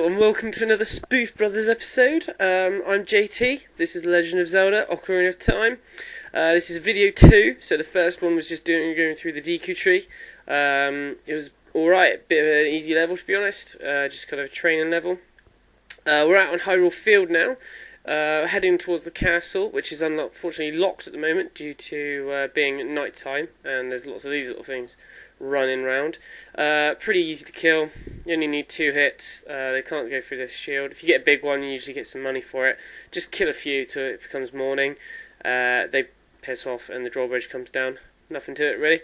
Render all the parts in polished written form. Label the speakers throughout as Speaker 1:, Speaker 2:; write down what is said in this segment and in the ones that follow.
Speaker 1: and welcome to another Spoof Brothers episode. I'm JT, this is The Legend of Zelda, Ocarina of Time. This is video 2, so the first one was just going through the Deku tree. It was alright, a bit of an easy level to be honest, just kind of a training level. We're out on Hyrule Field now, heading towards the castle, which is unfortunately locked at the moment due to being night time, and there's lots of these little things running round. Pretty easy to kill. You only need 2 hits. They can't go through this shield. If you get a big one, you usually get some money for it. Just kill a few till it becomes morning. They piss off and the drawbridge comes down. Nothing to it really.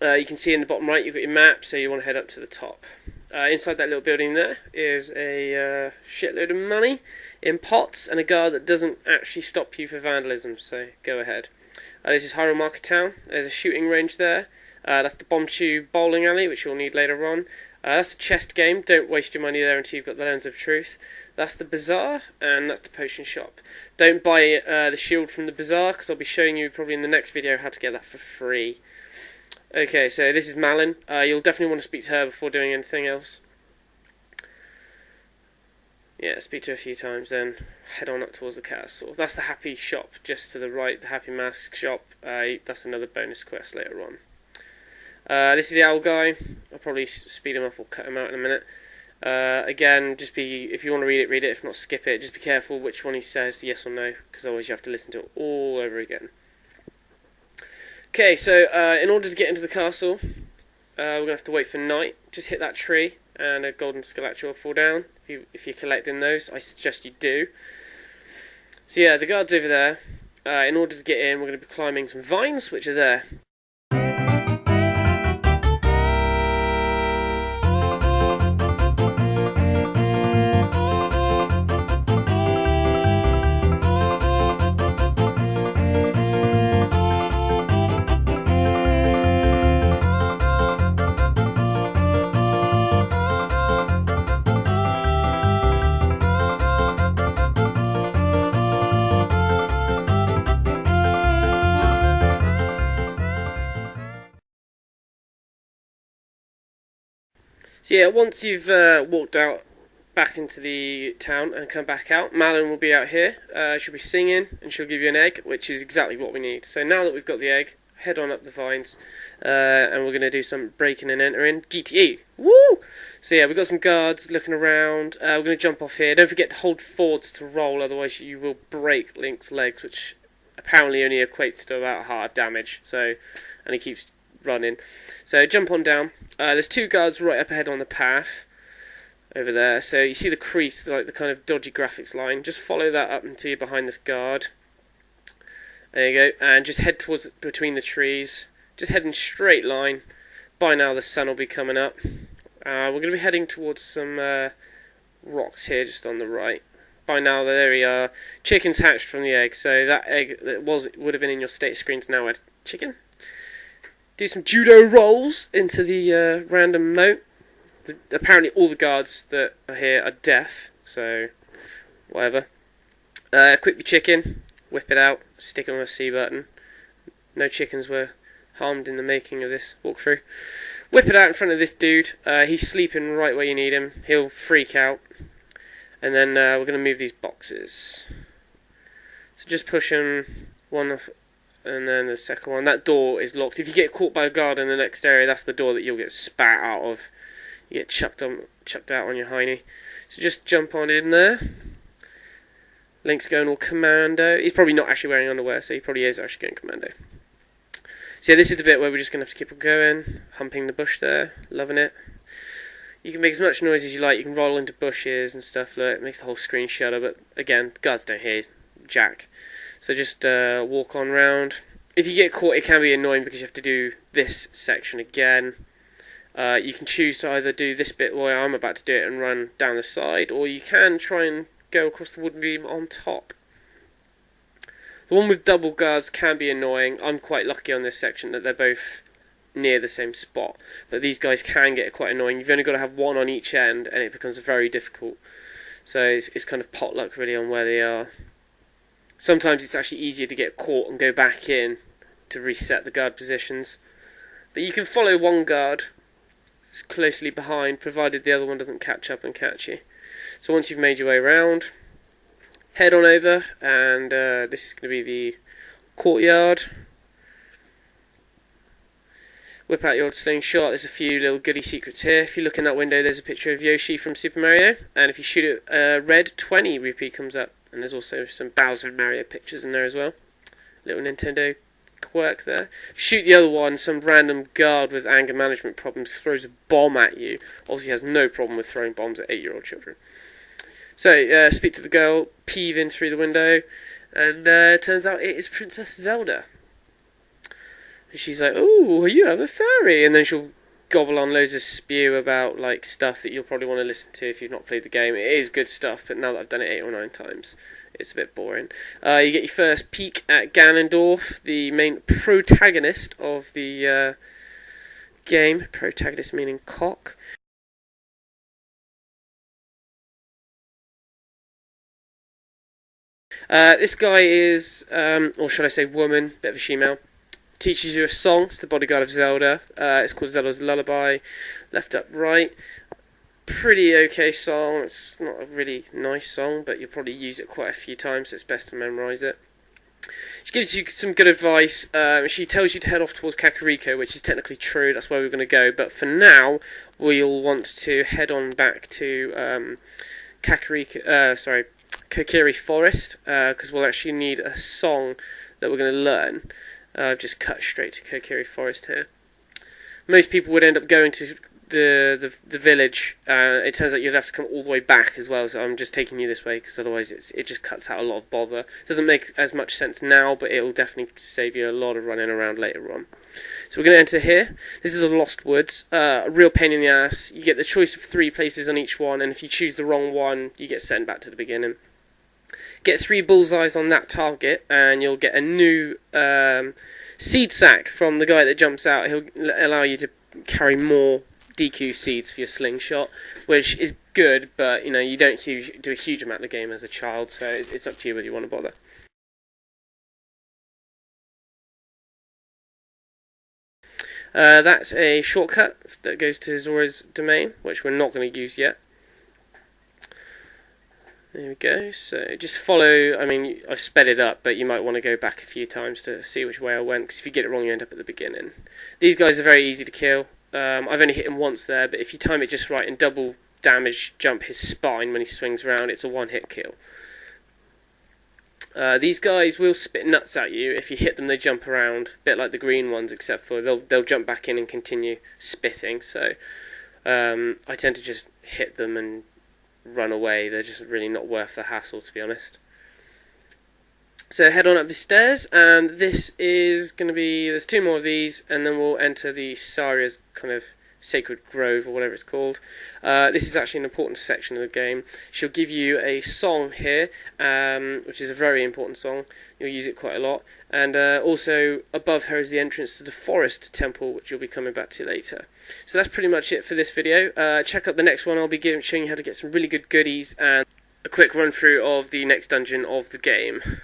Speaker 1: You can see in the bottom right you've got your map, so you want to head up to the top. Inside that little building there is a shitload of money in pots and a guard that doesn't actually stop you for vandalism, so go ahead. This is Hyrule Market Town. There's a shooting range there. That's the Bomb Tube bowling alley, which you'll need later on. That's a chest game. Don't waste your money there until you've got the Lens of Truth. That's the bazaar, and that's the potion shop. Don't buy the shield from the bazaar, because I'll be showing you probably in the next video how to get that for free. Okay, so this is Malin. You'll definitely want to speak to her before doing anything else. Yeah, speak to her a few times, then head on up towards the castle. That's the Happy Shop, just to the right, the Happy Mask Shop. That's another bonus quest later on. This is the owl guy. I'll probably speed him up or cut him out in a minute. Again, just if you want to read it, if not skip it. Just be careful which one he says, yes or no, because otherwise you have to listen to it all over again. Okay, so in order to get into the castle, we're going to have to wait for night. Just hit that tree and a golden skeletron will fall down. If you're collecting those, I suggest you do. So yeah, the guard's over there. In order to get in, we're going to be climbing some vines, which are there. So yeah, once you've walked out back into the town and come back out, Malin will be out here. She'll be singing and she'll give you an egg, which is exactly what we need. So now that we've got the egg, head on up the vines, and we're going to do some breaking and entering. GTE! Woo! So yeah, we've got some guards looking around. We're going to jump off here. Don't forget to hold forwards to roll, otherwise you will break Link's legs, which apparently only equates to about half damage. So, and he keeps running. So jump on down. There's 2 guards right up ahead on the path over there. So you see the crease, like the kind of dodgy graphics line. Just follow that up until you're behind this guard. There you go. And just head towards between the trees. Just head in straight line. By now the sun will be coming up. We're going to be heading towards some rocks here just on the right. By now there we are. Chickens hatched from the egg. So that egg that would have been in your state screens now a chicken. Do some judo rolls into the random moat. Apparently all the guards that are here are deaf, so whatever. Equip your chicken, whip it out, stick it on a C button. No chickens were harmed in the making of this walkthrough. Whip it out in front of this dude. He's sleeping right where you need him. He'll freak out. And then we're going to move these boxes. So just push them one off. And then the second one, that door is locked. If you get caught by a guard in the next area, that's the door that you'll get spat out of. You get chucked out on your hiney. So just jump on in there. Link's going all commando. He's probably not actually wearing underwear, so he probably is actually going commando. So yeah, this is the bit where we're just going to have to keep on going. Humping the bush there. Loving it. You can make as much noise as you like. You can roll into bushes and stuff. Look, it makes the whole screen shudder, but again, guards don't hear jack. So just walk on round. If you get caught, it can be annoying because you have to do this section again. You can choose to either do this bit where I'm about to do it and run down the side, or you can try and go across the wooden beam on top. The one with double guards can be annoying. I'm quite lucky on this section that they're both near the same spot, but these guys can get quite annoying. You've only got to have one on each end and it becomes very difficult. So it's kind of potluck really on where they are. Sometimes it's actually easier to get caught and go back in to reset the guard positions. But you can follow one guard closely behind, provided the other one doesn't catch up and catch you. So once you've made your way around, head on over, and this is going to be the courtyard. Whip out your old slingshot. There's a few little goody secrets here. If you look in that window, there's a picture of Yoshi from Super Mario, and if you shoot it red, 20 rupee comes up, and there's also some Bowser and Mario pictures in there as well. Little Nintendo quirk there. If you shoot the other one, some random guard with anger management problems throws a bomb at you. Obviously has no problem with throwing bombs at 8-year-old children. So, speak to the girl, peeve in through the window, and turns out it is Princess Zelda. She's like, "Ooh, you have a fairy," and then she'll gobble on loads of spew about like stuff that you'll probably want to listen to if you've not played the game. It is good stuff, but now that I've done it 8 or 9 times, it's a bit boring. You get your first peek at Ganondorf, the main protagonist of the game. Protagonist meaning cock. This guy is, or should I say woman, bit of a she-male. Teaches you a song. It's the bodyguard of Zelda. It's called Zelda's Lullaby. Left up right. Pretty okay song. It's not a really nice song, but you'll probably use it quite a few times, so it's best to memorise it. She gives you some good advice. She tells you to head off towards Kakariko, which is technically true. That's where we're going to go. But for now, we'll want to head on back to Kokiri Forest, because we'll actually need a song that we're going to learn. I've just cut straight to Kokiri Forest here. Most people would end up going to the village. It turns out you'd have to come all the way back as well, so I'm just taking you this way because otherwise it just cuts out a lot of bother. It doesn't make as much sense now, but it will definitely save you a lot of running around later on. So we're going to enter here. This is the Lost Woods. A real pain in the ass. You get the choice of 3 places on each one, and if you choose the wrong one, you get sent back to the beginning. Get 3 bullseyes on that target, and you'll get a new seed sack from the guy that jumps out. He'll allow you to carry more DQ seeds for your slingshot, which is good, but you know you don't do a huge amount of the game as a child, so it's up to you whether you want to bother. That's a shortcut that goes to Zora's domain, which we're not going to use yet. There we go, so just follow. I mean, I've sped it up, but you might want to go back a few times to see which way I went, because if you get it wrong, you end up at the beginning. These guys are very easy to kill. I've only hit him once there, but if you time it just right and double damage jump his spine when he swings around, it's a one-hit kill. These guys will spit nuts at you. If you hit them, they jump around, a bit like the green ones, except for they'll jump back in and continue spitting, so I tend to just hit them and run away. They're just really not worth the hassle, to be honest. So head on up the stairs, and this is going to be, there's 2 more of these, and then we'll enter the Saria's kind of sacred grove, or whatever it's called. This is actually an important section of the game. She'll give you a song here, which is a very important song. You'll use it quite a lot. And also above her is the entrance to the forest temple, which you'll be coming back to later. So that's pretty much it for this video. Check out the next one. I'll be showing you how to get some really good goodies and a quick run through of the next dungeon of the game.